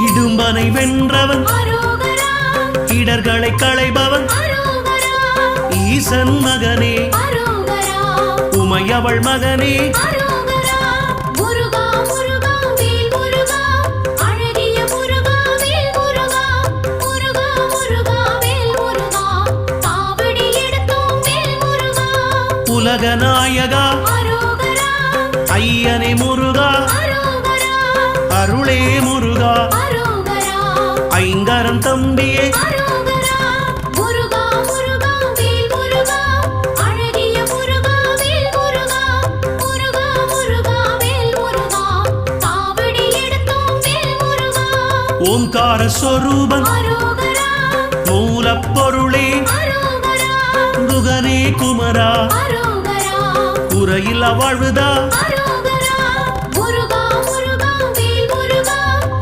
இடும்பனை வென்றவன் இடர்களை களைபவன் ஈசன் மகனே உமையவள் மகனே உலகநாயகா ஐயனே முருகா அருளே முருகா ஐங்கரம் தம்பியே ஓம்கார ஸ்வரூபன் மூலப்பொருளே குகனே குமரா குறையில்லா வாழ்வுதா